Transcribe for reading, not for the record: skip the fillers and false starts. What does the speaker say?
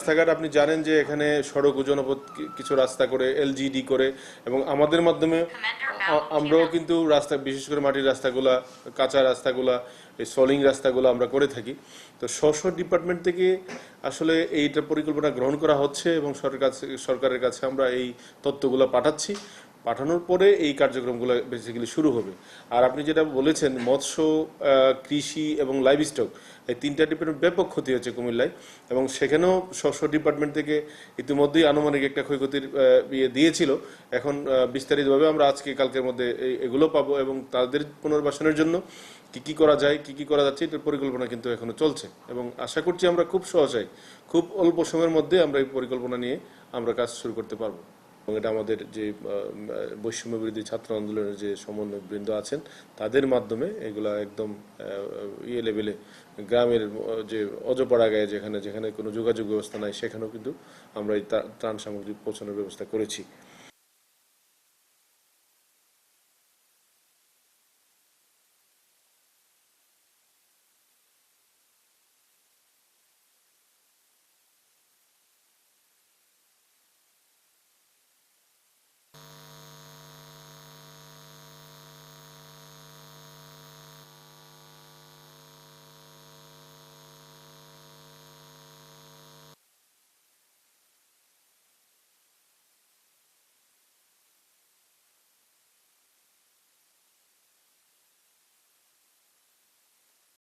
রাস্তাঘাট আপনি জানেন যে এখানে সড়ক ও জনপথ কিছু রাস্তা করে এলজিডি করে এবং আমাদের মাধ্যমে আমরাও কিন্তু রাস্তা বিশেষ করে মাটির রাস্তাগুলা কাঁচা রাস্তাগুলা এই সলিং রাস্তাগুলো আমরা করে থাকি। তো স্ব ডিপার্টমেন্ট থেকে আসলে এইটা পরিকল্পনা গ্রহণ করা হচ্ছে এবং সরকারের কাছে আমরা এই তথ্যগুলো পাঠাচ্ছি। পাঠানোর পরে এই কার্যক্রমগুলো বেসিক্যালি শুরু হবে। আর আপনি যেটা বলেছেন মৎস্য, কৃষি এবং লাইভ স্টক, এই তিনটা ডিপার্টমেন্ট ব্যাপক ক্ষতি হচ্ছে কুমিল্লায় এবং সেখানেও স্ব ডিপার্টমেন্ট থেকে ইতিমধ্যেই আনুমানিক একটা ক্ষয়ক্ষতির ইয়ে দিয়েছিল। এখন বিস্তারিতভাবে আমরা আজকে কালকের মধ্যে এগুলো পাবো এবং তাদের পুনর্বাসনের জন্য কি কি করা যায়, কি কি করা যাচ্ছে এটার পরিকল্পনা কিন্তু এখনো চলছে এবং আশা করছি আমরা খুব সহজেই খুব অল্প সময়ের মধ্যে আমরা এই পরিকল্পনা নিয়ে আমরা কাজ শুরু করতে পারবো। এবং এটা আমাদের যে বৈষম্য বিরোধী ছাত্র আন্দোলনের যে সমন্বয় বৃন্দ আছেন তাদের মাধ্যমে এগুলা একদম ইয়ে লেভেলে গ্রামের যে অজপাড়া গায়ে যেখানে যেখানে কোনো যোগাযোগ ব্যবস্থা নাই সেখানেও কিন্তু আমরা এই ত্রাণ সামগ্রী পৌঁছানোর ব্যবস্থা করেছি।